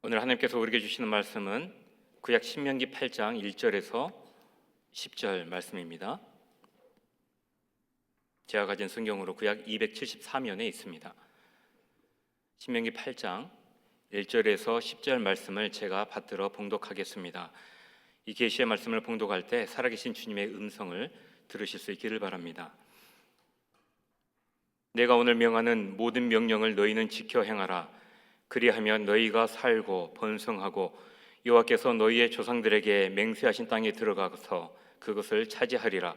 오늘 하나님께서 우리에게 주시는 말씀은 구약 신명기 8장 1절에서 10절 말씀입니다. 제가 가진 성경으로 구약 274면에 있습니다. 신명기 8장 1절에서 10절 말씀을 제가 받들어 봉독하겠습니다. 이 계시의 말씀을 봉독할 때 살아계신 주님의 음성을 들으실 수 있기를 바랍니다. 내가 오늘 명하는 모든 명령을 너희는 지켜 행하라. 그리하면 너희가 살고 번성하고 여호와께서 너희의 조상들에게 맹세하신 땅에 들어가서 그것을 차지하리라.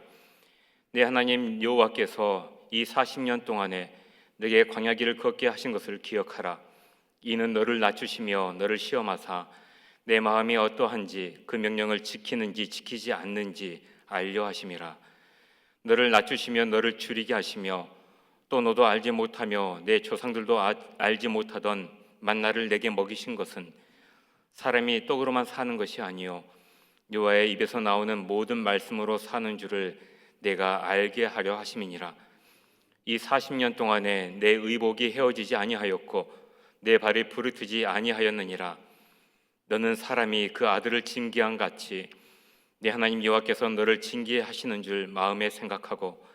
내 하나님 여호와께서 이 40년 동안에 너에게 광야길을 걷게 하신 것을 기억하라. 이는 너를 낮추시며 너를 시험하사 내 마음이 어떠한지 그 명령을 지키는지 지키지 않는지 알려 하심이라. 너를 낮추시며 너를 줄이게 하시며 또 너도 알지 못하며 내 조상들도 알지 못하던 만나를 내게 먹이신 것은 사람이 떡으로만 사는 것이 아니요 여호와의 입에서 나오는 모든 말씀으로 사는 줄을 내가 알게 하려 하심이니라. 이 40년 동안에 내 의복이 헤어지지 아니하였고 내 발이 부르트지 아니하였느니라. 너는 사람이 그 아들을 징계한 같이 내 하나님 여호와께서 너를 징계하시는 줄 마음에 생각하고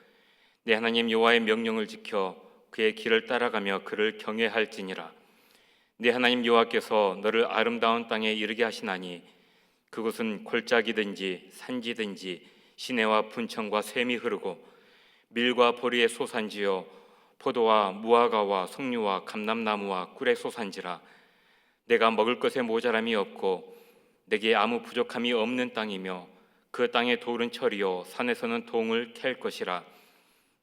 내 하나님 여호와의 명령을 지켜 그의 길을 따라가며 그를 경외할지니라. 네 하나님 여호와께서 너를 아름다운 땅에 이르게 하시나니 그곳은 골짜기든지 산지든지 시내와 분천과 샘이 흐르고 밀과 보리의 소산지요 포도와 무화과와 석류와 감람나무와 꿀의 소산지라. 내가 먹을 것에 모자람이 없고 내게 아무 부족함이 없는 땅이며 그 땅에 돌은 철이요 산에서는 동을 캘 것이라.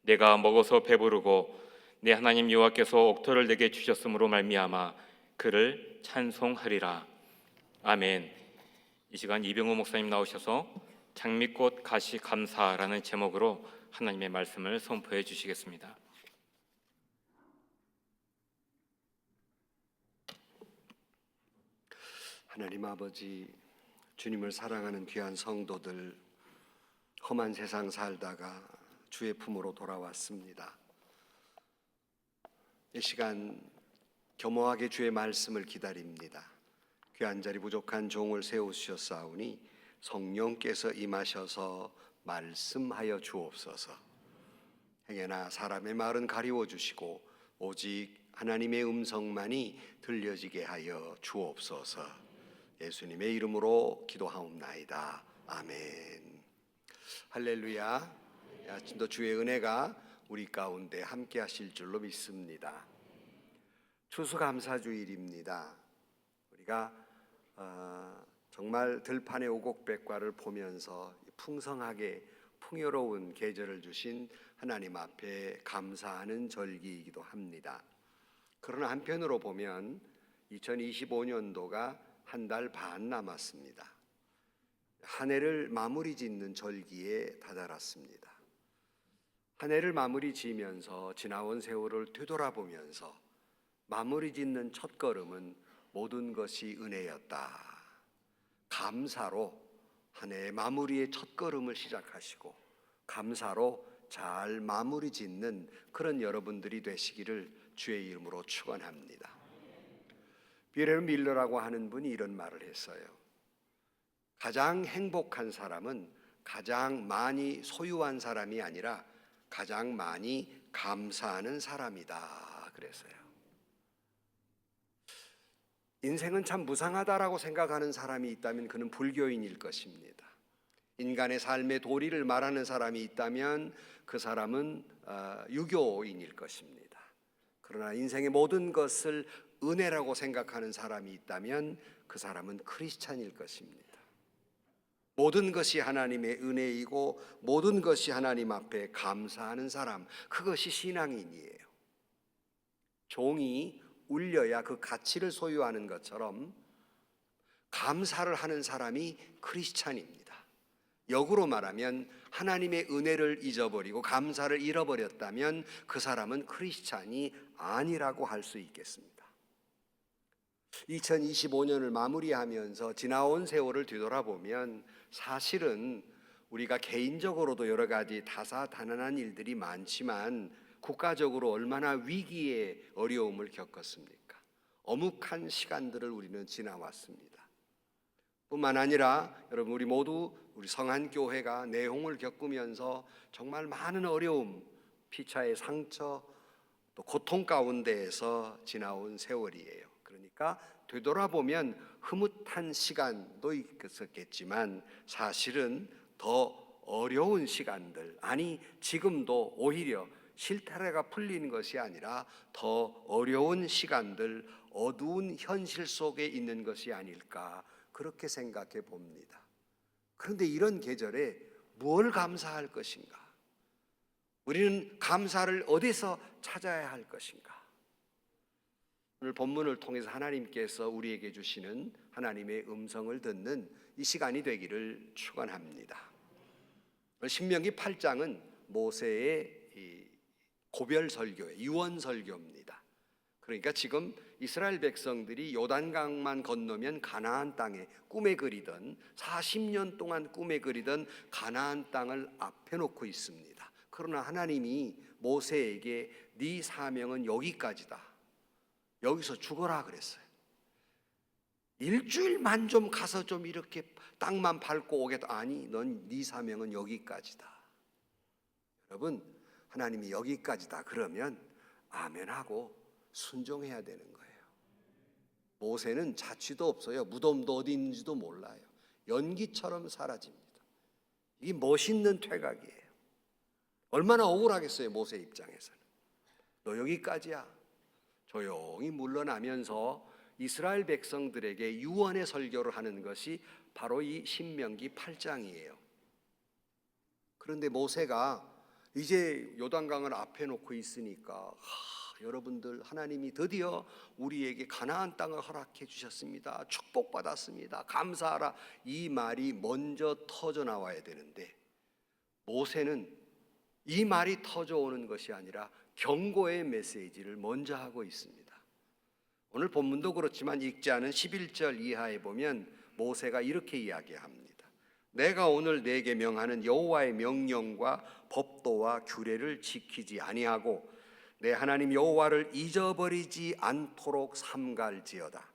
내가 먹어서 배부르고 내 하나님 여호와께서 옥토를 내게 주셨으므로 말미암아 그를 찬송하리라. 아멘. 이 시간 이병호 목사님 나오셔서 장미꽃 가시 감사라는 제목으로 하나님의 말씀을 선포해 주시겠습니다. 하나님 아버지, 주님을 사랑하는 귀한 성도들, 험한 세상 살다가 주의 품으로 돌아왔습니다. 이 시간 겸허하게 주의 말씀을 기다립니다. 귀한 자리 부족한 종을 세우셨사오니 성령께서 임하셔서 말씀하여 주옵소서. 행여나 사람의 말은 가리워 주시고 오직 하나님의 음성만이 들려지게 하여 주옵소서. 예수님의 이름으로 기도하옵나이다. 아멘. 할렐루야. 아침도 주의 은혜가 우리 가운데 함께 하실 줄로 믿습니다. 추수감사주일입니다. 우리가 정말 들판의 오곡백과를 보면서 풍성하게 풍요로운 계절을 주신 하나님 앞에 감사하는 절기이기도 합니다. 그러나 한편으로 보면 2025년도가 한 달 반 남았습니다. 한 해를 마무리 짓는 절기에 다다랐습니다. 한 해를 마무리 지면서 지나온 세월을 되돌아보면서 마무리 짓는 첫걸음은 모든 것이 은혜였다. 감사로 한 해의 마무리의 첫걸음을 시작하시고 감사로 잘 마무리 짓는 그런 여러분들이 되시기를 주의 이름으로 축원합니다. 비레르 밀러라고 하는 분이 이런 말을 했어요. 가장 행복한 사람은 가장 많이 소유한 사람이 아니라 가장 많이 감사하는 사람이다 그랬어요. 인생은 참 무상하다라고 생각하는 사람이 있다면 그는 불교인일 것입니다. 인간의 삶의 도리를 말하는 사람이 있다면 그 사람은 유교인일 것입니다. 그러나 인생의 모든 것을 은혜라고 생각하는 사람이 있다면 그 사람은 크리스찬일 것입니다. 모든 것이 하나님의 은혜이고 모든 것이 하나님 앞에 감사하는 사람, 그것이 신앙인이에요. 종이 울려야 그 가치를 소유하는 것처럼 감사를 하는 사람이 크리스찬입니다. 역으로 말하면 하나님의 은혜를 잊어버리고 감사를 잃어버렸다면 그 사람은 크리스찬이 아니라고 할 수 있겠습니다. 2025년을 마무리하면서 지나온 세월을 뒤돌아보면 사실은 우리가 개인적으로도 여러 가지 다사다난한 일들이 많지만 국가적으로 얼마나 위기의 어려움을 겪었습니까? 엄혹한 시간들을 우리는 지나왔습니다. 뿐만 아니라 여러분, 우리 모두 우리 성한교회가 내홍을 겪으면서 정말 많은 어려움, 피차의 상처, 또 고통 가운데에서 지나온 세월이에요. 그러니까 되돌아보면 흐뭇한 시간도 있었겠지만 사실은 더 어려운 시간들, 아니 지금도 오히려 실타래가 풀리는 것이 아니라 더 어려운 시간들, 어두운 현실 속에 있는 것이 아닐까, 그렇게 생각해 봅니다. 그런데 이런 계절에 뭘 감사할 것인가? 우리는 감사를 어디서 찾아야 할 것인가? 오늘 본문을 통해서 하나님께서 우리에게 주시는 하나님의 음성을 듣는 이 시간이 되기를 축원합니다. 신명기 8장은 모세의 고별 설교예요. 유언 설교입니다. 그러니까 지금 이스라엘 백성들이 요단강만 건너면 가나안 땅에 꿈에 그리던 40년 동안 꿈에 그리던 가나안 땅을 앞에 놓고 있습니다. 그러나 하나님이 모세에게 네 사명은 여기까지다. 여기서 죽어라 그랬어요. 일주일만 좀 가서 좀 이렇게 땅만 밟고 오겠다. 아니, 넌 네 사명은 여기까지다. 여러분, 하나님이 여기까지다 그러면 아멘하고 순종해야 되는 거예요. 모세는 자취도 없어요. 무덤도 어디 있는지도 몰라요. 연기처럼 사라집니다. 이게 멋있는 퇴각이에요. 얼마나 억울하겠어요, 모세 입장에서는. 너 여기까지야. 조용히 물러나면서 이스라엘 백성들에게 유언의 설교를 하는 것이 바로 이 신명기 8장이에요. 그런데 모세가 이제 요단강을 앞에 놓고 있으니까 여러분들, 하나님이 드디어 우리에게 가나안 땅을 허락해 주셨습니다. 축복받았습니다. 감사하라. 이 말이 먼저 터져 나와야 되는데 모세는 이 말이 터져 오는 것이 아니라 경고의 메시지를 먼저 하고 있습니다. 오늘 본문도 그렇지만 읽지 않은 11절 이하에 보면 모세가 이렇게 이야기합니다. 내가 오늘 내게 명하는 여호와의 명령과 법도와 규례를 지키지 아니하고 내 하나님 여호와를 잊어버리지 않도록 삼갈지어다.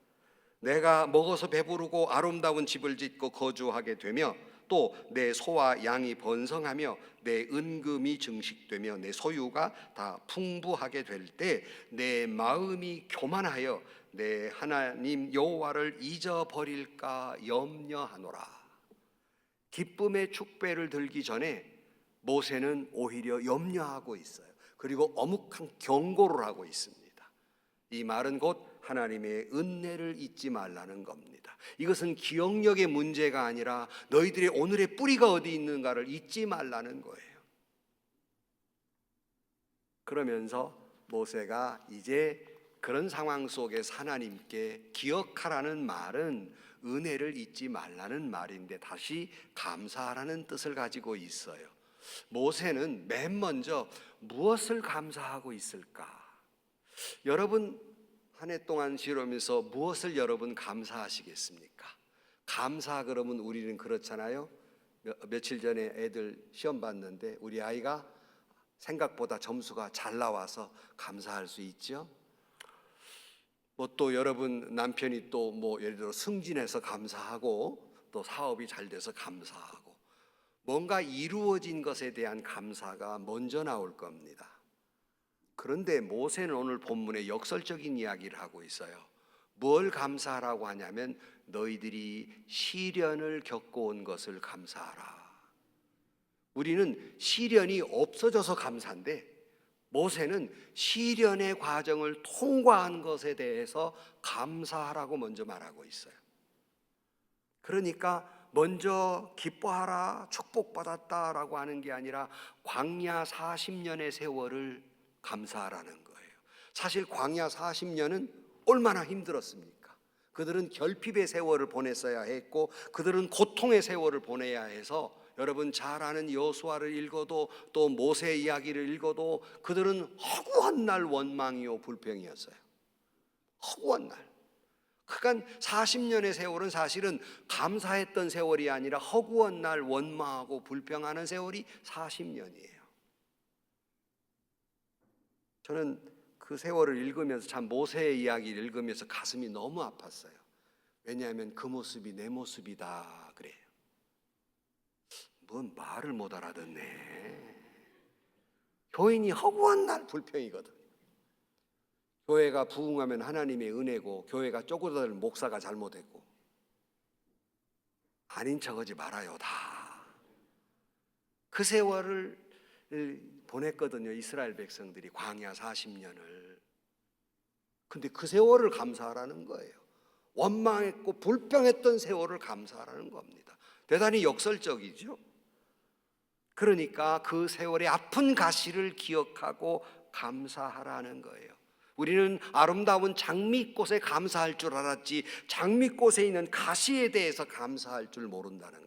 내가 먹어서 배부르고 아름다운 집을 짓고 거주하게 되며 또 내 소와 양이 번성하며 내 은금이 증식되며 내 소유가 다 풍부하게 될 때 내 마음이 교만하여 내 하나님 여호와를 잊어버릴까 염려하노라. 기쁨의 축배를 들기 전에 모세는 오히려 염려하고 있어요. 그리고 엄혹한 경고를 하고 있습니다. 이 말은 곧 하나님의 은혜를 잊지 말라는 겁니다. 이것은 기억력의 문제가 아니라 너희들의 오늘의 뿌리가 어디 있는가를 잊지 말라는 거예요. 그러면서 모세가 이제 그런 상황 속에서 하나님께 기억하라는 말은 은혜를 잊지 말라는 말인데 다시 감사하라는 뜻을 가지고 있어요. 모세는 맨 먼저 무엇을 감사하고 있을까? 여러분, 한 해 동안 지르면서 무엇을 여러분 감사하시겠습니까? 감사 그러면 우리는 그렇잖아요. 며칠 전에 애들 시험 봤는데 우리 아이가 생각보다 점수가 잘 나와서 감사할 수 있죠. 뭐 또 여러분 남편이 또 뭐 예를 들어 승진해서 감사하고 또 사업이 잘 돼서 감사하고 뭔가 이루어진 것에 대한 감사가 먼저 나올 겁니다. 그런데 모세는 오늘 본문에 역설적인 이야기를 하고 있어요. 뭘 감사하라고 하냐면 너희들이 시련을 겪어온 것을 감사하라. 우리는 시련이 없어져서 감사인데 모세는 시련의 과정을 통과한 것에 대해서 감사하라고 먼저 말하고 있어요. 그러니까 먼저 기뻐하라, 축복받았다라고 하는 게 아니라 광야 40년의 세월을 감사하라는 거예요. 사실 광야 40년은 얼마나 힘들었습니까? 그들은 결핍의 세월을 보냈어야 했고 그들은 고통의 세월을 보내야 해서 여러분 잘 아는 여호수아를 읽어도 또 모세 이야기를 읽어도 그들은 허구한 날 원망이요 불평이었어요. 허구한 날. 그러니까 40년의 세월은 사실은 감사했던 세월이 아니라 허구한 날 원망하고 불평하는 세월이 40년이에요. 저는 그 세월을 읽으면서 참 모세의 이야기를 읽으면서 가슴이 너무 아팠어요. 왜냐하면 그 모습이 내 모습이다 그래요. 뭔 말을 못 알아듣네. 교인이 허구한 날 불평이거든. 교회가 부흥하면 하나님의 은혜고 교회가 쪼그라들 목사가 잘못했고 아닌 척하지 말아요. 다 그 세월을 보냈거든요. 이스라엘 백성들이 광야 40년을. 근데 그 세월을 감사하라는 거예요. 원망했고 불평했던 세월을 감사하라는 겁니다. 대단히 역설적이죠. 그러니까 그 세월의 아픈 가시를 기억하고 감사하라는 거예요. 우리는 아름다운 장미꽃에 감사할 줄 알았지 장미꽃에 있는 가시에 대해서 감사할 줄 모른다는 거예요.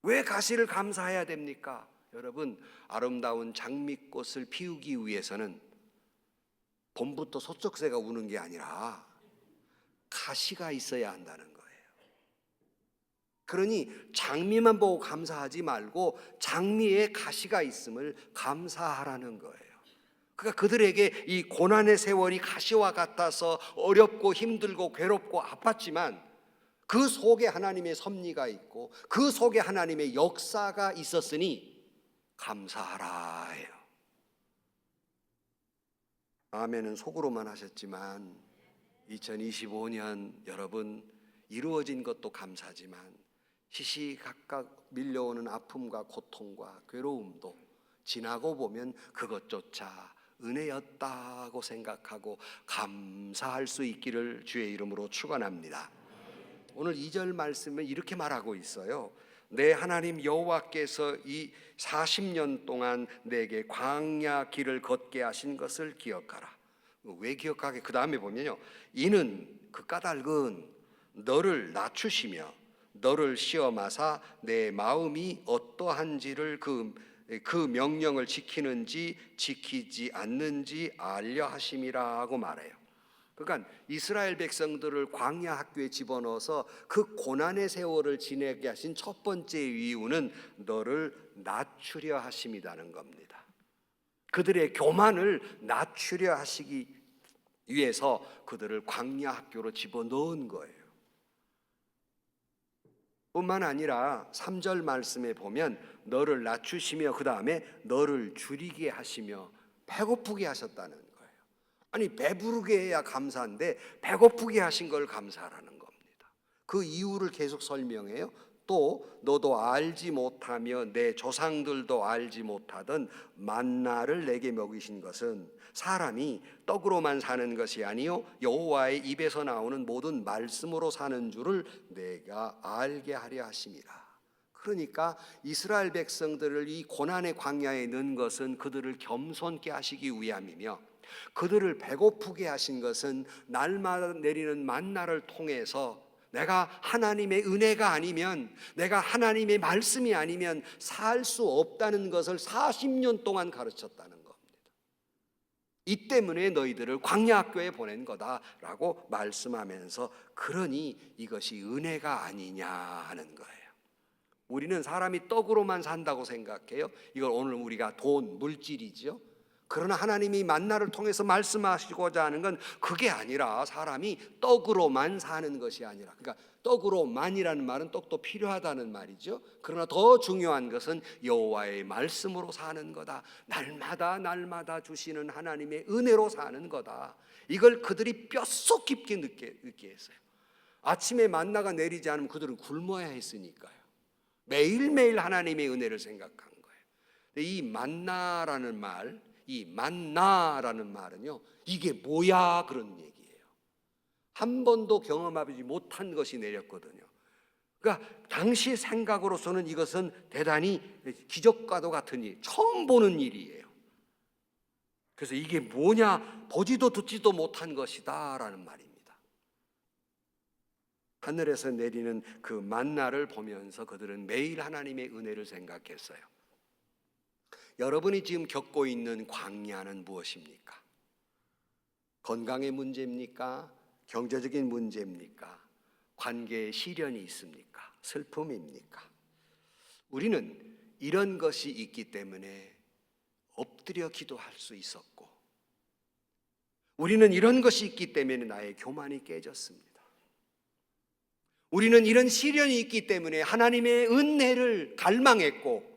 왜 가시를 감사해야 됩니까? 여러분, 아름다운 장미꽃을 피우기 위해서는 봄부터 소쩍새가 우는 게 아니라 가시가 있어야 한다는 거예요. 그러니 장미만 보고 감사하지 말고 장미에 가시가 있음을 감사하라는 거예요. 그러니까 그들에게 이 고난의 세월이 가시와 같아서 어렵고 힘들고 괴롭고 아팠지만 그 속에 하나님의 섭리가 있고 그 속에 하나님의 역사가 있었으니 감사하라 해요. 아멘은 속으로만 하셨지만 2025년 여러분 이루어진 것도 감사지만 시시각각 밀려오는 아픔과 고통과 괴로움도 지나고 보면 그것조차 은혜였다고 생각하고 감사할 수 있기를 주의 이름으로 축원합니다. 오늘 2절 말씀은 이렇게 말하고 있어요. 내 하나님 여호와께서 이 40년 동안 내게 광야 길을 걷게 하신 것을 기억하라. 왜 기억하게? 그 다음에 보면요, 이는 그 까닭은 너를 낮추시며 너를 시험하사 내 마음이 어떠한지를 그 명령을 지키는지 지키지 않는지 알려 하심이라 고 말해요. 그러니까 이스라엘 백성들을 광야 학교에 집어넣어서 그 고난의 세월을 지내게 하신 첫 번째 이유는 너를 낮추려 하심이라는 겁니다. 그들의 교만을 낮추려 하시기 위해서 그들을 광야 학교로 집어넣은 거예요. 뿐만 아니라 3절 말씀에 보면 너를 낮추시며 그 다음에 너를 줄이게 하시며 배고프게 하셨다는 거예요. 아니 배부르게 해야 감사한데 배고프게 하신 걸 감사하라는 겁니다. 그 이유를 계속 설명해요. 또 너도 알지 못하며 내 조상들도 알지 못하던 만나를 내게 먹이신 것은 사람이 떡으로만 사는 것이 아니요 여호와의 입에서 나오는 모든 말씀으로 사는 줄을 내가 알게 하려 하심이라. 그러니까 이스라엘 백성들을 이 고난의 광야에 넣은 것은 그들을 겸손케 하시기 위함이며 그들을 배고프게 하신 것은 날마다 내리는 만나를 통해서 내가 하나님의 은혜가 아니면 내가 하나님의 말씀이 아니면 살 수 없다는 것을 40년 동안 가르쳤다는 겁니다. 이 때문에 너희들을 광야 학교에 보낸 거다라고 말씀하면서 그러니 이것이 은혜가 아니냐 하는 거예요. 우리는 사람이 떡으로만 산다고 생각해요. 이걸 오늘 우리가 돈, 물질이죠. 그러나 하나님이 만나를 통해서 말씀하시고자 하는 건 그게 아니라 사람이 떡으로만 사는 것이 아니라, 그러니까 떡으로만이라는 말은 떡도 필요하다는 말이죠. 그러나 더 중요한 것은 여호와의 말씀으로 사는 거다. 날마다 주시는 하나님의 은혜로 사는 거다. 이걸 그들이 뼛속 깊게 느끼게 했어요. 아침에 만나가 내리지 않으면 그들은 굶어야 했으니까요. 매일매일 하나님의 은혜를 생각한 거예요. 이 만나라는 말, 이 만나라는 말은요, 이게 뭐야 그런 얘기예요. 한 번도 경험하지 못한 것이 내렸거든요. 그러니까 당시 생각으로서는 이것은 대단히 기적과도 같은 일, 처음 보는 일이에요. 그래서 이게 뭐냐, 보지도 듣지도 못한 것이다 라는 말입니다. 하늘에서 내리는 그 만나를 보면서 그들은 매일 하나님의 은혜를 생각했어요. 여러분이 지금 겪고 있는 광야는 무엇입니까? 건강의 문제입니까? 경제적인 문제입니까? 관계에 시련이 있습니까? 슬픔입니까? 우리는 이런 것이 있기 때문에 엎드려 기도할 수 있었고 우리는 이런 것이 있기 때문에 나의 교만이 깨졌습니다. 우리는 이런 시련이 있기 때문에 하나님의 은혜를 갈망했고,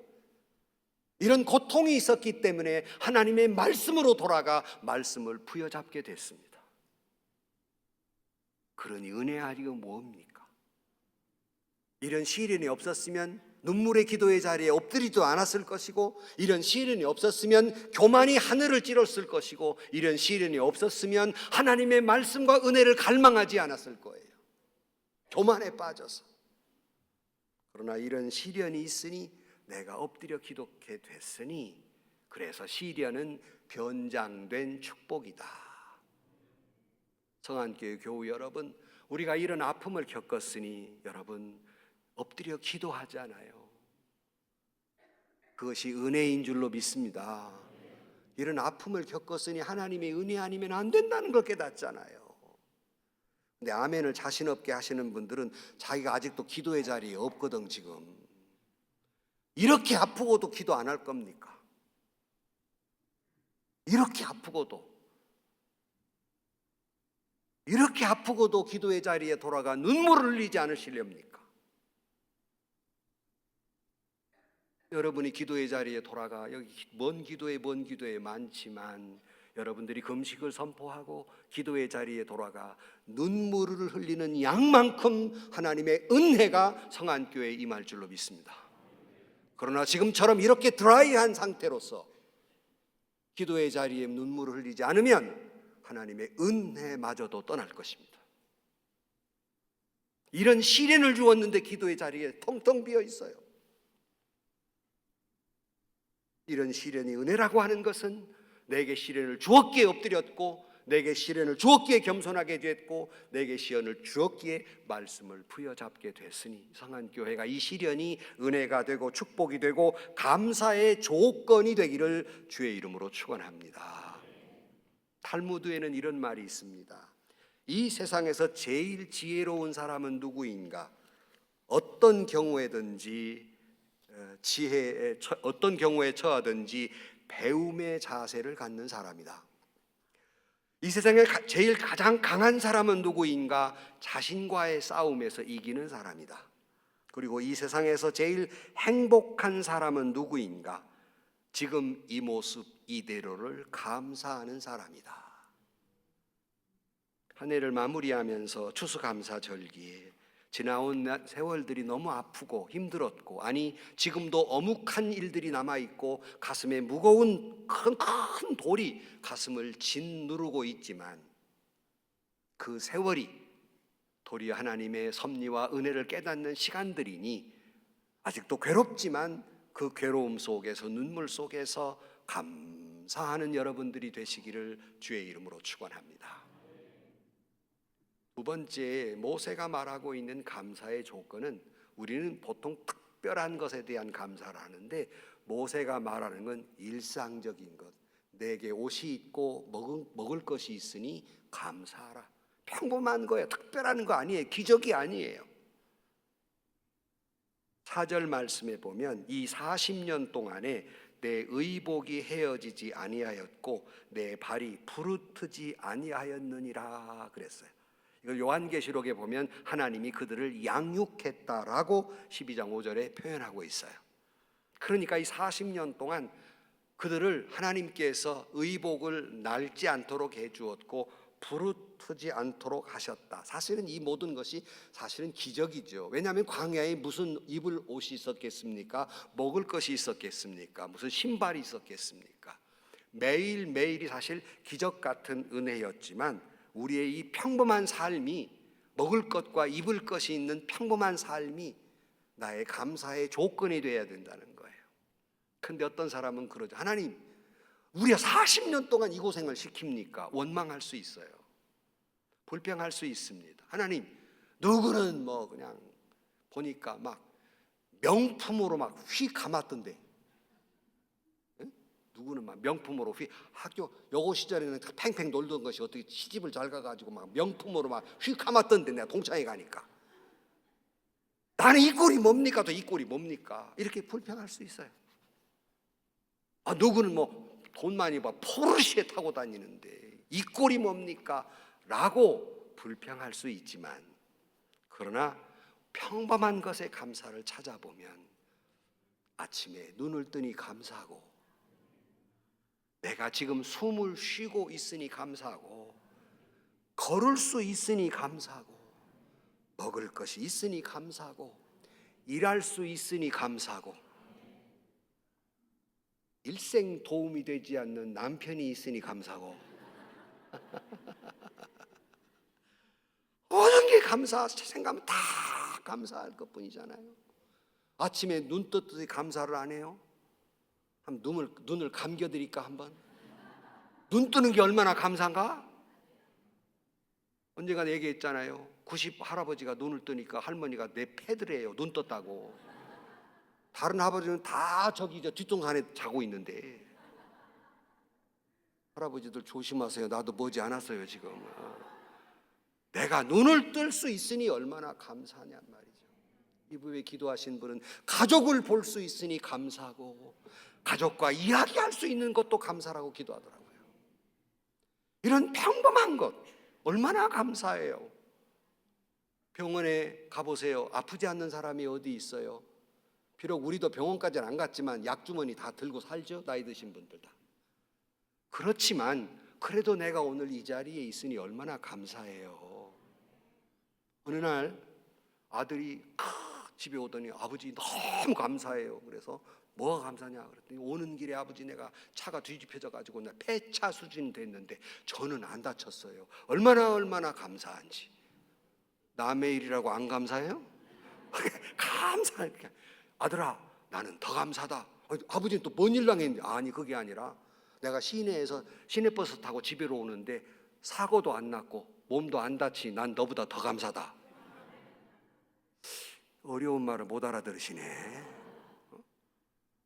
이런 고통이 있었기 때문에 하나님의 말씀으로 돌아가 말씀을 부여잡게 됐습니다. 그러니 은혜하리가 뭡니까? 이런 시련이 없었으면 눈물의 기도의 자리에 엎드리지도 않았을 것이고, 이런 시련이 없었으면 교만이 하늘을 찌렀을 것이고, 이런 시련이 없었으면 하나님의 말씀과 은혜를 갈망하지 않았을 거예요. 교만에 빠져서. 그러나 이런 시련이 있으니 내가 엎드려 기도하게 됐으니, 그래서 시련은 변장된 축복이다. 성안교회 교우 여러분, 우리가 이런 아픔을 겪었으니 여러분 엎드려 기도하잖아요. 그것이 은혜인 줄로 믿습니다. 이런 아픔을 겪었으니 하나님의 은혜 아니면 안 된다는 걸 깨닫잖아요. 근데 아멘을 자신 없게 하시는 분들은 자기가 아직도 기도의 자리에 없거든. 지금 이렇게 아프고도 기도 안 할 겁니까? 이렇게 아프고도 기도의 자리에 돌아가 눈물을 흘리지 않으시렵니까? 여러분이 기도의 자리에 돌아가, 여기 먼 기도에 많지만 여러분들이 금식을 선포하고 기도의 자리에 돌아가 눈물을 흘리는 양만큼 하나님의 은혜가 성안교회에 임할 줄로 믿습니다. 그러나 지금처럼 이렇게 드라이한 상태로서 기도의 자리에 눈물을 흘리지 않으면 하나님의 은혜마저도 떠날 것입니다. 이런 시련을 주었는데 기도의 자리에 텅텅 비어 있어요. 이런 시련이 은혜라고 하는 것은 내게 시련을 주었기에 엎드렸고, 내게 시련을 주었기에 겸손하게 됐고, 내게 시련을 주었기에 말씀을 부여잡게 됐으니, 성안교회가 이 시련이 은혜가 되고 축복이 되고 감사의 조건이 되기를 주의 이름으로 축원합니다. 탈무드에는 이런 말이 있습니다. 이 세상에서 제일 지혜로운 사람은 누구인가? 어떤 경우에든지 어떤 경우에 처하든지 배움의 자세를 갖는 사람이다. 이 세상에 제일 가장 강한 사람은 누구인가? 자신과의 싸움에서 이기는 사람이다. 그리고 이 세상에서 제일 행복한 사람은 누구인가? 지금 이 모습 이대로를 감사하는 사람이다. 한 해를 마무리하면서 추수감사절기에 지나온 세월들이 너무 아프고 힘들었고, 아니 지금도 어묵한 일들이 남아있고 가슴에 무거운 큰 돌이 가슴을 짓누르고 있지만, 그 세월이 도리어 하나님의 섭리와 은혜를 깨닫는 시간들이니 아직도 괴롭지만 그 괴로움 속에서, 눈물 속에서 감사하는 여러분들이 되시기를 주의 이름으로 축원합니다. 두 번째, 모세가 말하고 있는 감사의 조건은, 우리는 보통 특별한 것에 대한 감사를 하는데 모세가 말하는 건 일상적인 것. 내게 옷이 있고 먹을 것이 있으니 감사하라. 평범한 거예요. 특별한 거 아니에요. 기적이 아니에요. 4절 말씀에 보면 이 40년 동안에 내 의복이 헤어지지 아니하였고 내 발이 부르트지 아니하였느니라 그랬어요. 이걸 요한계시록에 보면 하나님이 그들을 양육했다라고 12장 5절에 표현하고 있어요. 그러니까 이 40년 동안 그들을 하나님께서 의복을 낡지 않도록 해주었고 부르트지 않도록 하셨다. 사실은 이 모든 것이 사실은 기적이죠. 왜냐하면 광야에 무슨 입을 옷이 있었겠습니까? 먹을 것이 있었겠습니까? 무슨 신발이 있었겠습니까? 매일매일이 사실 기적 같은 은혜였지만, 우리의 이 평범한 삶이, 먹을 것과 입을 것이 있는 평범한 삶이 나의 감사의 조건이 되어야 된다는 거예요. 그런데 어떤 사람은 그러죠. 하나님, 우리가 40년 동안 이 고생을 시킵니까? 원망할 수 있어요. 불평할 수 있습니다. 하나님, 누구는 뭐 그냥 보니까 막 명품으로 막 휘 감았던데, 누구는 막 명품으로 학교 여고 시절에는 팽팽 놀던 것이 어떻게 시집을 잘 가가지고 막 명품으로 막 휘 감았던데, 내가 동창회 가니까 나는 이 꼴이 뭡니까? 또 이 꼴이 뭡니까? 이렇게 불평할 수 있어요. 누구는 뭐 돈 많이 봐 포르쉐 타고 다니는데 이 꼴이 뭡니까? 라고 불평할 수 있지만, 그러나 평범한 것에 감사를 찾아보면 아침에 눈을 뜨니 감사하고, 내가 지금 숨을 쉬고 있으니 감사하고, 걸을 수 있으니 감사하고, 먹을 것이 있으니 감사하고, 일할 수 있으니 감사하고, 일생 도움이 되지 않는 남편이 있으니 감사하고, 모든 게 생각하면 다 감사할 것뿐이잖아요. 아침에 눈 떴더니 감사를 안 해요? 한번 눈을 감겨드릴까 한번? 눈 뜨는 게 얼마나 감사한가? 언젠가 얘기했잖아요. 90 할아버지가 눈을 뜨니까 할머니가 내 패드래요. 눈 떴다고. 다른 할아버지는 다 저기 뒷동산에 자고 있는데. 할아버지들 조심하세요. 나도 머지 않았어요 지금. 내가 눈을 뜰 수 있으니 얼마나 감사하냔 말이죠. 이후에 기도하신 분은 가족을 볼 수 있으니 감사하고, 가족과 이야기할 수 있는 것도 감사라고 기도하더라고요. 이런 평범한 것 얼마나 감사해요. 병원에 가보세요. 아프지 않는 사람이 어디 있어요? 비록 우리도 병원까지는 안 갔지만 약주머니 다 들고 살죠. 나이 드신 분들 다. 그렇지만 그래도 내가 오늘 이 자리에 있으니 얼마나 감사해요. 어느 날 아들이 집에 오더니 아버지 너무 감사해요. 그래서 뭐가 감사냐 그랬더니 오는 길에 아버지 내가 차가 뒤집혀져 가지고 나 폐차 수준 됐는데 저는 안 다쳤어요. 얼마나 감사한지. 남의 일이라고 안 감사해요? 감사하니까 아들아 나는 더 감사다. 아버지는 또 뭔 일 당했는데, 아니 그게 아니라 내가 시내에서 시내버스 타고 집으로 오는데 사고도 안 났고 몸도 안 다치니 난 너보다 더 감사다. 어려운 말을 못 알아들으시네.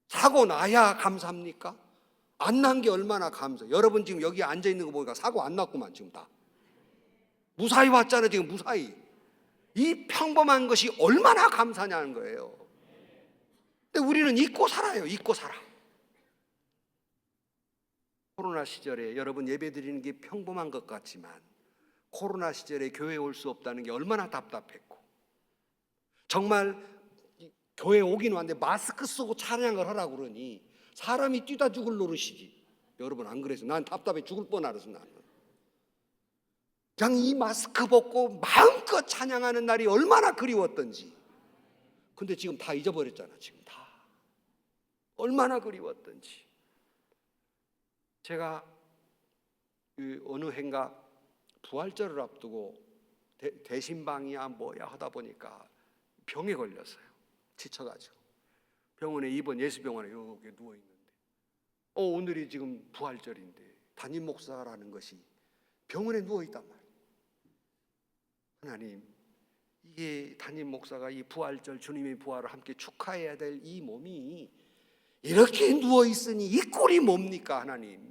사고 나야 감사합니까? 안 난 게 얼마나 감사. 여러분 지금 여기 앉아 있는 거 보니까 사고 안 났구만. 지금 다 무사히 왔잖아요. 지금 무사히. 이 평범한 것이 얼마나 감사냐는 거예요. 근데 우리는 잊고 살아요. 잊고 살아. 코로나 시절에 여러분 예배 드리는 게 평범한 것 같지만 코로나 시절에 교회에 올 수 없다는 게 얼마나 답답했고, 정말 교회 오긴 왔는데 마스크 쓰고 찬양을 하라고 그러니 사람이 뛰다 죽을 노릇이지. 여러분 안 그래서 난 답답해 죽을 뻔 알아서 나는 그냥 이 마스크 벗고 마음껏 찬양하는 날이 얼마나 그리웠던지. 근데 지금 다 잊어버렸잖아. 지금 다 얼마나 그리웠던지. 제가 어느 해인가 부활절을 앞두고 대신방이야 뭐야 하다 보니까 병에 걸렸어요. 지쳐가지고 병원에 입원 예수병원에 이렇게 누워있는데 오늘이 지금 부활절인데 담임 목사라는 것이 병원에 누워있단 말이에요. 하나님, 이게 담임 목사가 이 부활절 주님의 부활을 함께 축하해야 될 이 몸이 이렇게 누워있으니 이 꼴이 뭡니까 하나님.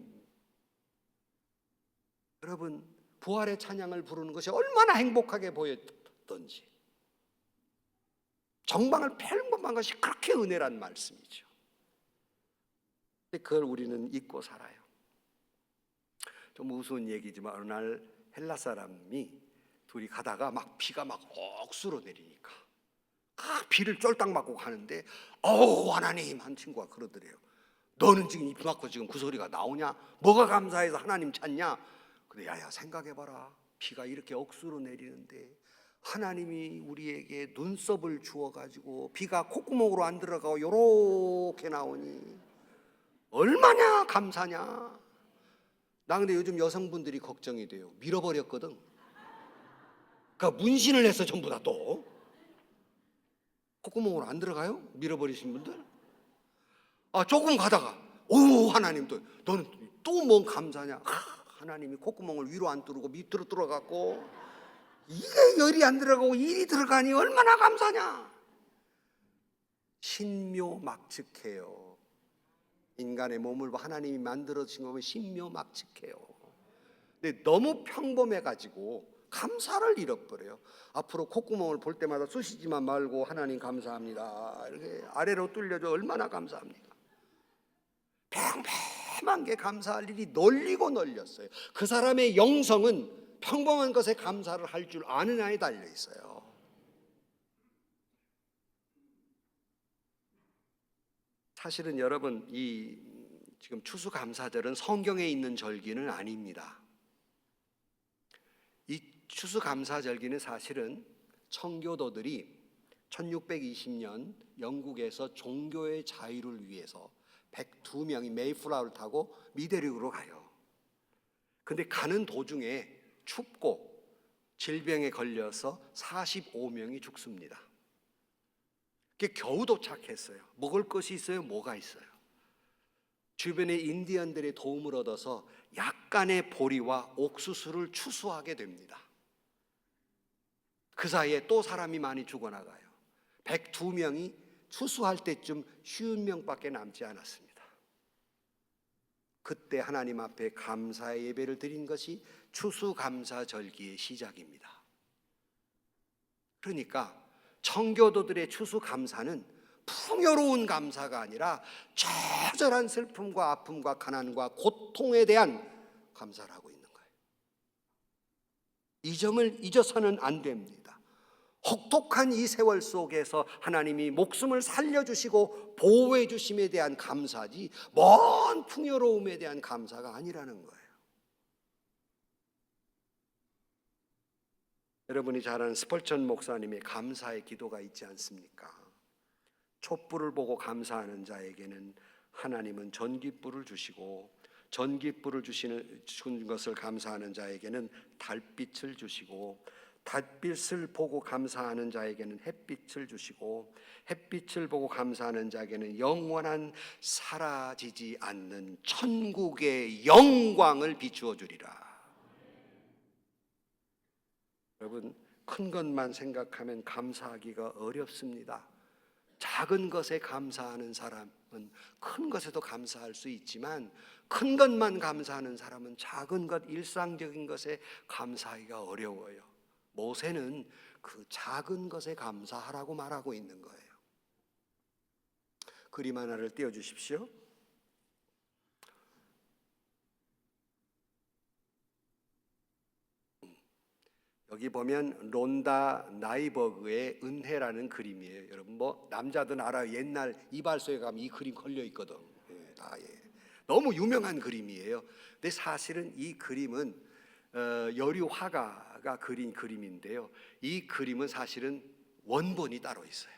여러분 부활의 찬양을 부르는 것이 얼마나 행복하게 보였던지, 정방을 평범한 것이 그렇게 은혜란 말씀이죠. 근데 그걸 우리는 잊고 살아요. 좀 우스운 얘기지만 어느 날 헬라 사람이 둘이 가다가 막 비가 막 억수로 내리니까 비를 쫄딱 맞고 가는데 하나님 한 친구가 그러더래요. 너는 지금 입 막고 지금 그 소리가 나오냐? 뭐가 감사해서 하나님 찾냐? 근데 야야 생각해봐라. 비가 이렇게 억수로 내리는데 하나님이 우리에게 눈썹을 주어가지고 비가 콧구멍으로 안 들어가고 요렇게 나오니 얼마나 감사냐. 나 근데 요즘 여성분들이 걱정이 돼요. 밀어버렸거든. 그러니까 문신을 해서 전부 다 또 콧구멍으로 안 들어가요? 밀어버리신 분들? 조금 가다가 하나님 또 너는 또 뭔 감사냐? 하나님이 콧구멍을 위로 안 뚫고 밑으로 뚫어갖고 이게 열이 안 들어가고 일이 들어가니 얼마나 감사냐. 신묘막측해요. 인간의 몸을 하나님이 만들어주신 거면 신묘막측해요. 근데 너무 평범해가지고 감사를 잃어버려요. 앞으로 콧구멍을 볼 때마다 쑤시지만 말고 하나님 감사합니다 이렇게 아래로 뚫려줘 얼마나 감사합니까. 조그만 게 감사할 일이 널리고 널렸어요. 그 사람의 영성은 평범한 것에 감사를 할 줄 아느냐에 달려 있어요. 사실은 여러분, 이 지금 추수감사절은 성경에 있는 절기는 아닙니다. 이 추수감사절기는 사실은 청교도들이 1620년 영국에서 종교의 자유를 위해서 102명이 메이플라워를 타고 미대륙으로 가요. 근데 가는 도중에 춥고 질병에 걸려서 45명이 죽습니다. 그게 겨우 도착했어요. 먹을 것이 있어요? 뭐가 있어요? 주변의 인디언들의 도움을 얻어서 약간의 보리와 옥수수를 추수하게 됩니다. 그 사이에 또 사람이 많이 죽어나가요. 102명이 추수할 때쯤 50명밖에 남지 않았습니다. 그때 하나님 앞에 감사의 예배를 드린 것이 추수감사절기의 시작입니다. 그러니까 청교도들의 추수감사는 풍요로운 감사가 아니라 처절한 슬픔과 아픔과 가난과 고통에 대한 감사를 하고 있는 거예요. 이 점을 잊어서는 안 됩니다. 혹독한 이 세월 속에서 하나님이 목숨을 살려주시고 보호해 주심에 대한 감사지 먼 풍요로움에 대한 감사가 아니라는 거예요. 여러분이 잘 아는 스펄전 목사님의 감사의 기도가 있지 않습니까? 촛불을 보고 감사하는 자에게는 하나님은 전깃불을 주시고, 전깃불을 주신 것을 감사하는 자에게는 달빛을 주시고, 달빛을 보고 감사하는 자에게는 햇빛을 주시고, 햇빛을 보고 감사하는 자에게는 영원한 사라지지 않는 천국의 영광을 비추어 주리라. 여러분, 큰 것만 생각하면 감사하기가 어렵습니다. 작은 것에 감사하는 사람은 큰 것에도 감사할 수 있지만, 큰 것만 감사하는 사람은 작은 것, 일상적인 것에 감사하기가 어려워요. 모세는 그 작은 것에 감사하라고 말하고 있는 거예요. 그림 하나를 띄워주십시오. 여기 보면 론다 나이버그의 은혜라는 그림이에요. 여러분 뭐 남자든 알아요. 옛날 이발소에 가면 이 그림 걸려 있거든. 너무 유명한 그림이에요. 근데 사실은 이 그림은 여류 화가가 그린 그림인데요. 이 그림은 사실은 원본이 따로 있어요.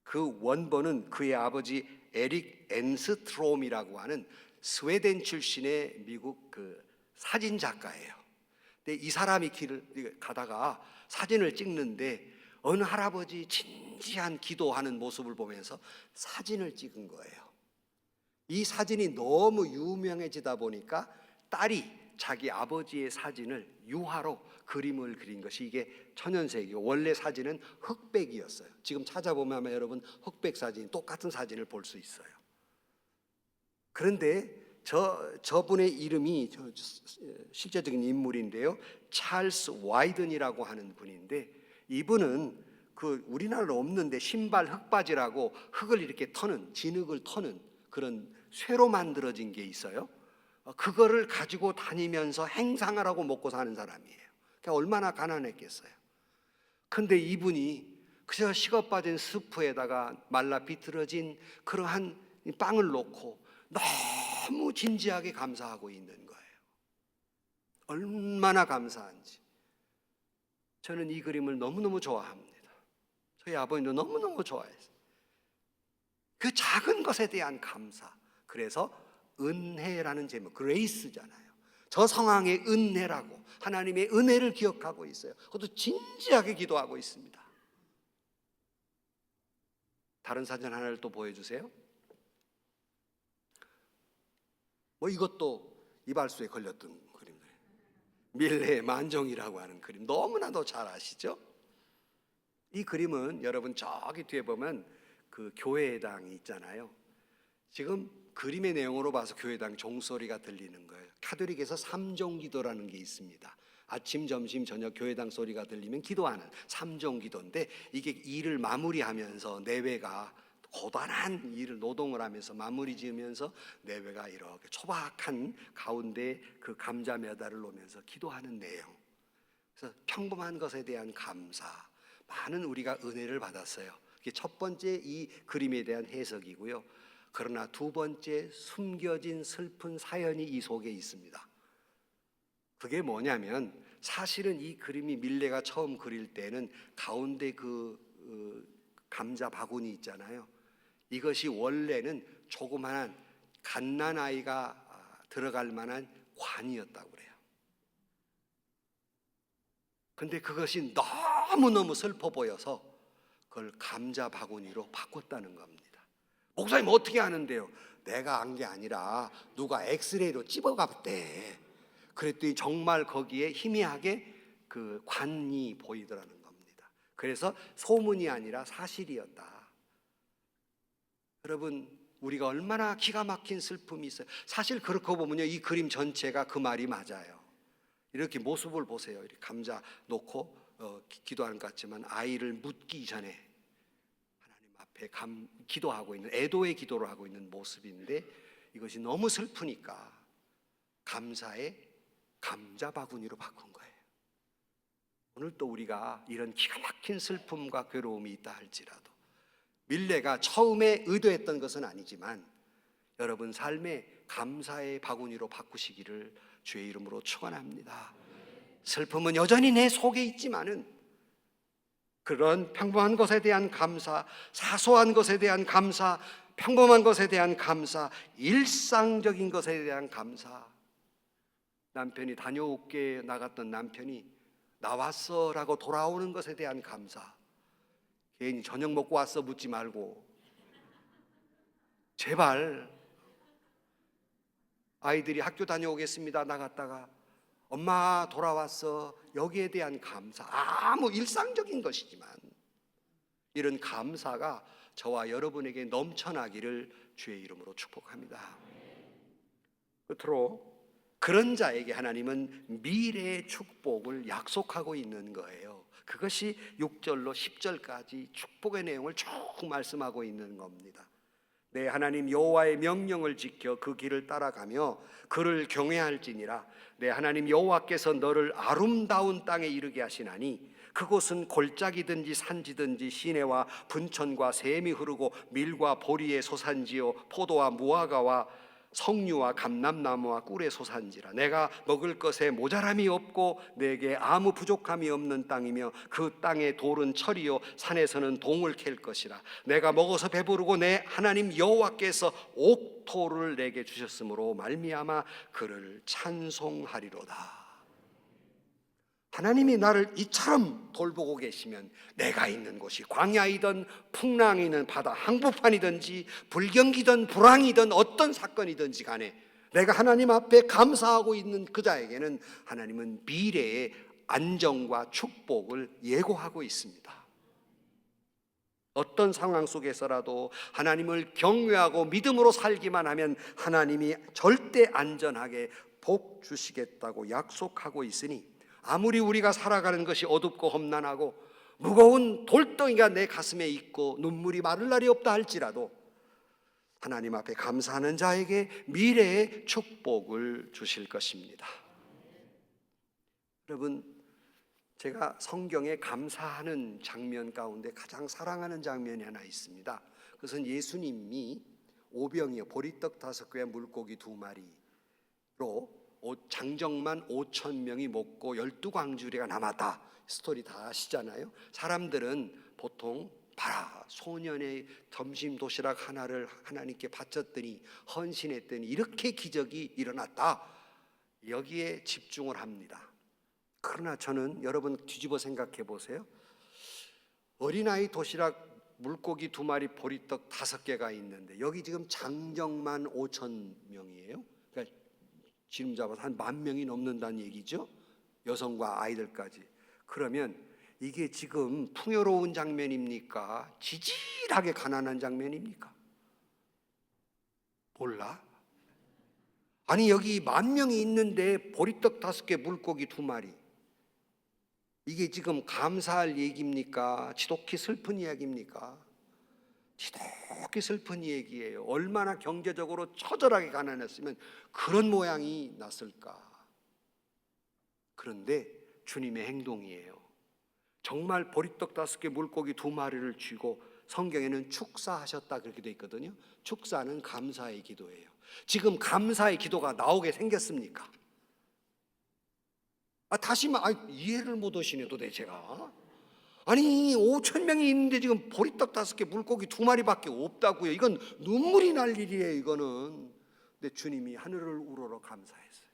그 원본은 그의 아버지 에릭 엔스트롬이라고 하는 스웨덴 출신의 미국 그 사진 작가예요. 근데 이 사람이 길을 가다가 사진을 찍는데 어느 할아버지 진지한 기도하는 모습을 보면서 사진을 찍은 거예요. 이 사진이 너무 유명해지다 보니까 딸이 자기 아버지의 사진을 유화로 그림을 그린 것이 이게 천연색이고, 원래 사진은 흑백이었어요. 지금 찾아보면 아마 여러분 흑백 사진, 똑같은 사진을 볼 수 있어요. 그런데 저분의 이름이 실제적인 인물인데요, 찰스 와이든이라고 하는 분인데, 이분은 그 우리나라로 없는데 신발 흑바지라고 흙을 이렇게 터는, 진흙을 터는 그런 쇠로 만들어진 게 있어요. 그거를 가지고 다니면서 행상을 하고 먹고 사는 사람이에요. 그러니까 얼마나 가난했겠어요. 근데 이분이 그저 식어빠진 스프에다가 말라 비틀어진 그러한 빵을 놓고 너무 진지하게 감사하고 있는 거예요. 얼마나 감사한지. 저는 이 그림을 너무너무 좋아합니다. 저희 아버님도 너무너무 좋아했어요. 그 작은 것에 대한 감사. 그래서 은혜라는 제목, 그레이스잖아요. 저 상황의 은혜라고, 하나님의 은혜를 기억하고 있어요. 그것도 진지하게 기도하고 있습니다. 다른 사진 하나를 또 보여주세요. 뭐 이것도 이발소에 걸렸던 그림들, 밀레 만종이라고 하는 그림, 너무나도 잘 아시죠? 이 그림은 여러분 저기 뒤에 보면 그 교회당이 있잖아요. 지금 그림의 내용으로 봐서 교회당 종소리가 들리는 거예요. 카톨릭에서 삼종기도라는 게 있습니다. 아침, 점심, 저녁 교회당 소리가 들리면 기도하는 삼종기도인데, 이게 일을 마무리하면서 내외가 고단한 일을 노동을 하면서 마무리 지으면서 내외가 이렇게 초박한 가운데 그 감자 메달을 놓으면서 기도하는 내용. 그래서 평범한 것에 대한 감사, 많은 우리가 은혜를 받았어요. 이게 첫 번째 이 그림에 대한 해석이고요. 그러나 두 번째 숨겨진 슬픈 사연이 이 속에 있습니다. 그게 뭐냐면 사실은 이 그림이 밀레가 처음 그릴 때는 가운데 감자 바구니 있잖아요. 이것이 원래는 조그마한 갓난아이가 들어갈 만한 관이었다고 그래요. 근데 그것이 너무너무 슬퍼 보여서 그걸 감자 바구니로 바꿨다는 겁니다. 목사님 어떻게 아는데요? 내가 안 게 아니라 누가 엑스레이로 찝어갔대. 그랬더니 정말 거기에 희미하게 그 관이 보이더라는 겁니다. 그래서 소문이 아니라 사실이었다. 여러분, 우리가 얼마나 기가 막힌 슬픔이 있어요. 사실 그렇게 보면요, 이 그림 전체가 그 말이 맞아요. 이렇게 모습을 보세요. 이렇게 감자 놓고 기도하는 것 같지만 아이를 묻기 전에 하나님 앞에 기도하고 있는, 애도의 기도를 하고 있는 모습인데, 이것이 너무 슬프니까 감사의 감자 바구니로 바꾼 거예요. 오늘 또 우리가 이런 기가 막힌 슬픔과 괴로움이 있다 할지라도 밀레가 처음에 의도했던 것은 아니지만 여러분 삶의 감사의 바구니로 바꾸시기를 주의 이름으로 축원합니다. 슬픔은 여전히 내 속에 있지만은 그런 평범한 것에 대한 감사, 사소한 것에 대한 감사, 평범한 것에 대한 감사, 일상적인 것에 대한 감사. 남편이 다녀올게 나갔던 남편이 나왔어라고 돌아오는 것에 대한 감사. 괜히 저녁 먹고 왔어 묻지 말고 제발. 아이들이 학교 다녀오겠습니다 나갔다가 엄마 돌아왔어, 여기에 대한 감사. 아무 일상적인 것이지만 이런 감사가 저와 여러분에게 넘쳐나기를 주의 이름으로 축복합니다. 끝으로 그런 자에게 하나님은 미래의 축복을 약속하고 있는 거예요. 그것이 6절로 10절까지 축복의 내용을 쭉 말씀하고 있는 겁니다. 내 하나님 여호와의 명령을 지켜 그 길을 따라가며 그를 경외할지니라. 내 하나님 여호와께서 너를 아름다운 땅에 이르게 하시나니 그곳은 골짜기든지 산지든지 시내와 분천과 샘이 흐르고 밀과 보리의 소산지요 포도와 무화과와 석류와 감람나무와 꿀의 소산지라. 내가 먹을 것에 모자람이 없고 내게 아무 부족함이 없는 땅이며 그 땅의 돌은 철이요 산에서는 동을 캘 것이라. 내가 먹어서 배부르고 내 하나님 여호와께서 옥토를 내게 주셨으므로 말미암아 그를 찬송하리로다. 하나님이 나를 이처럼 돌보고 계시면 내가 있는 곳이 광야이든 풍랑이든 바다 한복판이든지 불경기든 불황이든 어떤 사건이든지 간에 내가 하나님 앞에 감사하고 있는 그 자에게는 하나님은 미래의 안정과 축복을 예고하고 있습니다. 어떤 상황 속에서라도 하나님을 경외하고 믿음으로 살기만 하면 하나님이 절대 안전하게 복 주시겠다고 약속하고 있으니 아무리 우리가 살아가는 것이 어둡고 험난하고 무거운 돌덩이가 내 가슴에 있고 눈물이 마를 날이 없다 할지라도 하나님 앞에 감사하는 자에게 미래의 축복을 주실 것입니다. 여러분, 제가 성경에 감사하는 장면 가운데 가장 사랑하는 장면이 하나 있습니다. 그것은 예수님이 오병이어 보리떡 5개와 물고기 2마리로 장정만 5,000명이 먹고 12광주리가 남았다. 스토리 다 아시잖아요. 사람들은 보통 봐라, 소년의 점심 도시락 하나를 하나님께 바쳤더니 헌신했더니 이렇게 기적이 일어났다, 여기에 집중을 합니다. 그러나 저는 여러분 뒤집어 생각해 보세요. 어린아이 도시락 물고기 2마리 보리떡 5개가 있는데 여기 지금 장정만 5,000명이에요. 그러니까 지금 잡아서 한 10,000명이 넘는다는 얘기죠. 여성과 아이들까지. 그러면 이게 지금 풍요로운 장면입니까? 지질하게 가난한 장면입니까? 몰라? 아니 여기 10,000명이 있는데 보리떡 5개 물고기 2마리, 이게 지금 감사할 얘기입니까? 지독히 슬픈 이야기입니까? 지독히 슬픈 얘기예요. 얼마나 경제적으로 처절하게 가난했으면 그런 모양이 났을까. 그런데 주님의 행동이에요. 정말 보리떡 5개 물고기 2마리를 쥐고 성경에는 축사하셨다 그렇게 돼 있거든요. 축사는 감사의 기도예요. 지금 감사의 기도가 나오게 생겼습니까? 다시 이해를 못 하시네 도대체가. 아니 5천 명이 있는데 지금 보리떡 5개 물고기 2마리밖에 없다고요. 이건 눈물이 날 일이에요. 이거는. 근데 주님이 하늘을 우러러 감사했어요.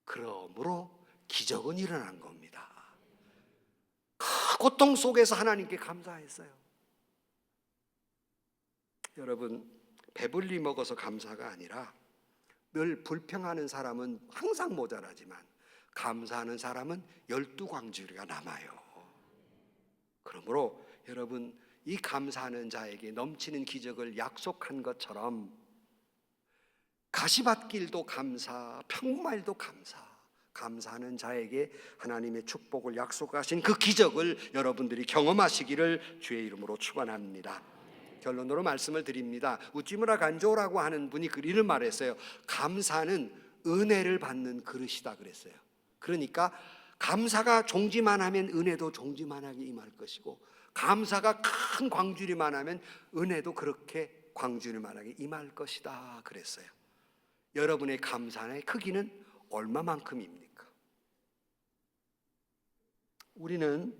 그러므로 기적은 일어난 겁니다. 그 고통 속에서 하나님께 감사했어요. 여러분, 배불리 먹어서 감사가 아니라 늘 불평하는 사람은 항상 모자라지만 감사하는 사람은 12광주리가 남아요. 그러므로 여러분, 이 감사하는 자에게 넘치는 기적을 약속한 것처럼 가시밭길도 감사, 평마일도 감사, 감사하는 자에게 하나님의 축복을 약속하신 그 기적을 여러분들이 경험하시기를 주의 이름으로 축원합니다. 결론으로 말씀을 드립니다. 우찌무라 간조라고 하는 분이 이를 말했어요. 감사는 은혜를 받는 그릇이다 그랬어요. 그러니까 감사가 종지만 하면 은혜도 종지만하게 임할 것이고, 감사가 큰 광주리만 하면 은혜도 그렇게 광주리만하게 임할 것이다 그랬어요. 여러분의 감사의 크기는 얼마만큼입니까? 우리는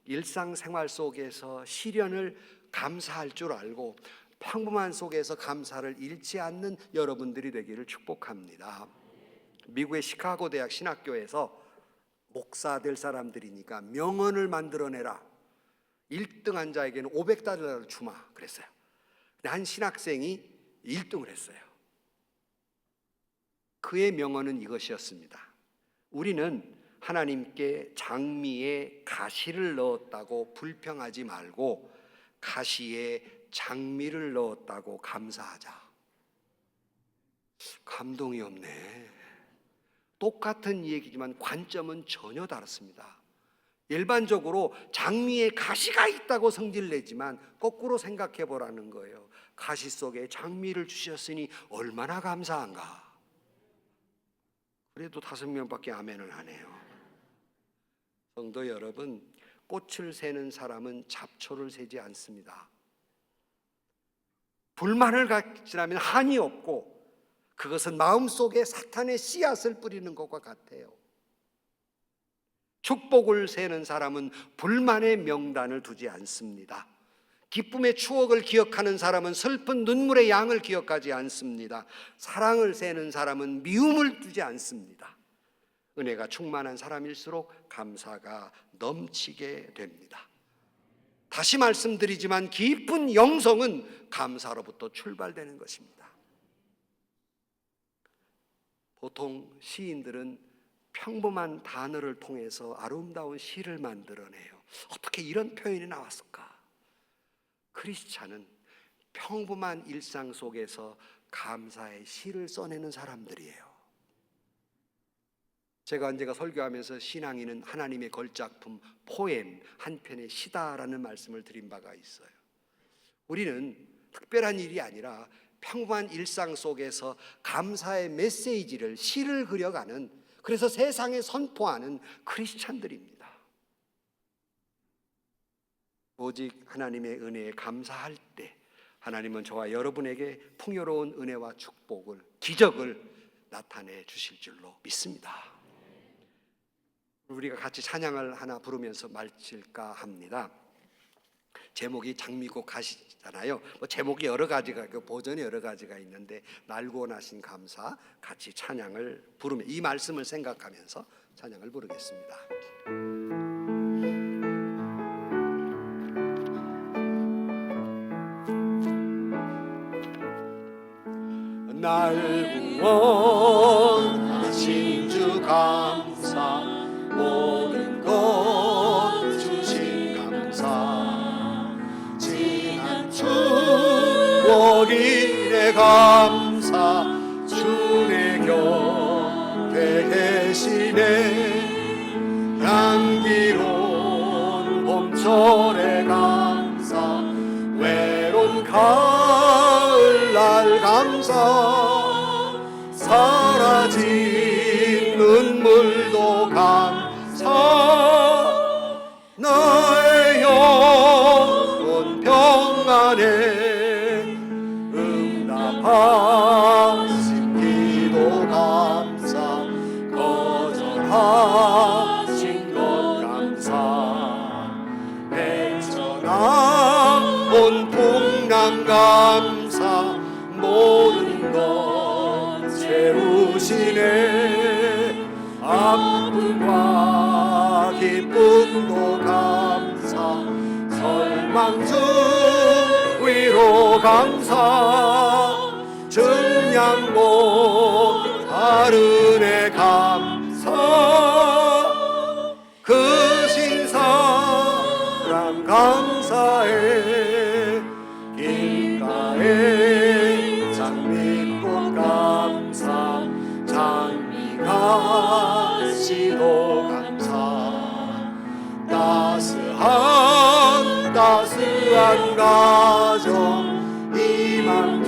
일상생활 속에서 시련을 감사할 줄 알고 평범한 속에서 감사를 잃지 않는 여러분들이 되기를 축복합니다. 미국의 시카고 대학 신학교에서 목사 될 사람들이니까 명언을 만들어내라. 1등한 자에게는 $500를 주마 그랬어요. 근데 한 신학생이 1등을 했어요. 그의 명언은 이것이었습니다. 우리는 하나님께 장미에 가시를 넣었다고 불평하지 말고 가시에 장미를 넣었다고 감사하자. 감동이 없네. 똑같은 얘기지만 관점은 전혀 다릅니다. 일반적으로 장미에 가시가 있다고 성질내지만 거꾸로 생각해 보라는 거예요. 가시 속에 장미를 주셨으니 얼마나 감사한가. 그래도 5명밖에 아멘을 하네요. 성도 여러분, 꽃을 세는 사람은 잡초를 세지 않습니다. 불만을 가지라면 한이 없고 그것은 마음속에 사탄의 씨앗을 뿌리는 것과 같아요. 축복을 세는 사람은 불만의 명단을 두지 않습니다. 기쁨의 추억을 기억하는 사람은 슬픈 눈물의 양을 기억하지 않습니다. 사랑을 세는 사람은 미움을 두지 않습니다. 은혜가 충만한 사람일수록 감사가 넘치게 됩니다. 다시 말씀드리지만 깊은 영성은 감사로부터 출발되는 것입니다. 보통 시인들은 평범한 단어를 통해서 아름다운 시를 만들어내요. 어떻게 이런 표현이 나왔을까? 크리스찬은 평범한 일상 속에서 감사의 시를 써내는 사람들이에요. 제가 언젠가 설교하면서 신앙인은 하나님의 걸작품 포엠 한 편의 시다라는 말씀을 드린 바가 있어요. 우리는 특별한 일이 아니라 평범한 일상 속에서 감사의 메시지를 시를 그려가는, 그래서 세상에 선포하는 크리스찬들입니다. 오직 하나님의 은혜에 감사할 때 하나님은 저와 여러분에게 풍요로운 은혜와 축복을, 기적을 나타내 주실 줄로 믿습니다. 우리가 같이 찬양을 하나 부르면서 마칠까 합니다. 제목이 장미꽃 가시잖아요. 제목이 여러 가지가 있고 버전이 여러 가지가 있는데 날고 나신 감사, 같이 찬양을 부르며 이 말씀을 생각하면서 찬양을 부르겠습니다. 날 구원하신 주 감사, 모든 것 주신 감사, 지난 추억일에 감사, 주의 곁에 계시네. 향기로운 봄철에 감사, 외로운 가을날 감사 사라진 눈물도 감사 나의 영혼 평안에 응답하신 기도 감사 거절하신 것 감사 헤쳐나온 풍랑 감사 모든 것 채우시네 아픔과 기쁨도 감사 절망 중 위로 감사 증량못 다른 애 감사 그 신사랑 감사해 길가에 장미꽃 감사 장미가시도 감사 따스한 가정 이맘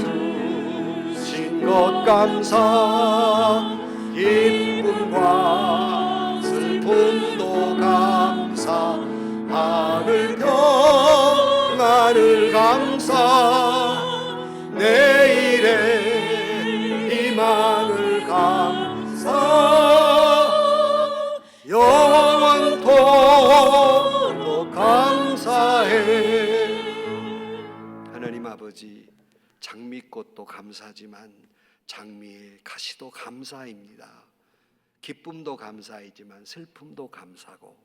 주신 것 감사 기쁨과 슬픔도 감사 하늘 평안을 감사 내일의 희망을 감사 영원토록 감사해. 하나님 아버지, 장미꽃도 감사지만 장미의 가시도 감사입니다. 기쁨도 감사이지만 슬픔도 감사고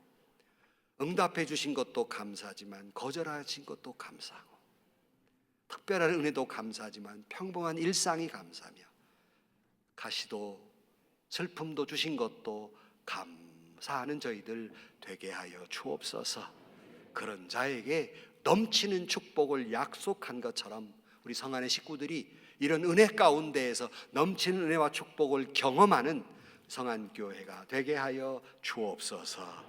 응답해 주신 것도 감사지만 거절하신 것도 감사고 특별한 은혜도 감사하지만 평범한 일상이 감사며 가시도 슬픔도 주신 것도 감사하는 저희들 되게 하여 주옵소서. 그런 자에게 넘치는 축복을 약속한 것처럼 우리 성안의 식구들이 이런 은혜 가운데에서 넘치는 은혜와 축복을 경험하는 성안교회가 되게 하여 주옵소서.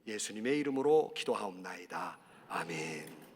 예수님의 이름으로 기도하옵나이다. 아멘.